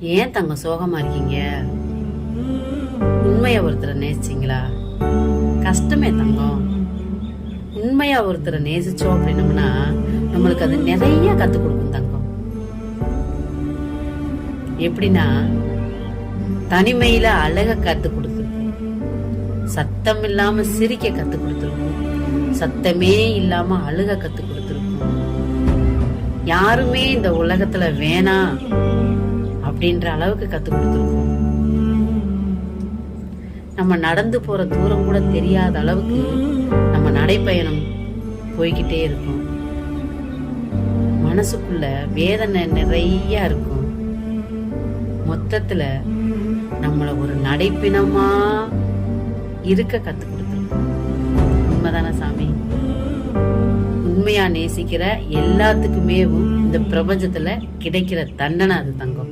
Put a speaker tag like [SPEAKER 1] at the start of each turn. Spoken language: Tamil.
[SPEAKER 1] ஏன் தங்கம் சோகமா இருக்கீங்க? உண்மையா ஒருத்தரை நேசிச்சீங்களா? கஷ்டமே தங்கம். உண்மையா ஒருத்தரை நேசிச்சோம் அப்படின்னம்னா நம்மளுக்கு அது நிறைய கத்து கொடுக்கும் தங்கம். எப்படின்னா, தனிமையில அழக கத்து கொடுத்துருக்கும், சத்தம் இல்லாம சிரிக்க கத்து கொடுத்துருக்கும், சத்தமே இல்லாம அழுக கத்து கொடுத்துருக்கும். யாருமே இந்த உலகத்துல வேணாம் அப்படின்ற அளவுக்கு கத்து கொடுத்துருக்கோம். நம்ம நடந்து போற தூரம் கூட தெரியாத அளவுக்கு நம்ம நடைப்பயணம் போய்கிட்டே இருக்கும். மனசுக்குள்ள வேதனை நிறைய இருக்கும். மொத்தத்துல நம்மள ஒரு நடைப்பிணமா இருக்க கத்து கொடுத்துருக்கோம். உண்மைதானே சாமி? உண்மையா நேசிக்கிற எல்லாத்துக்குமே இந்த பிரபஞ்சத்துல கிடைக்கிற தண்டனை அது தங்கம்.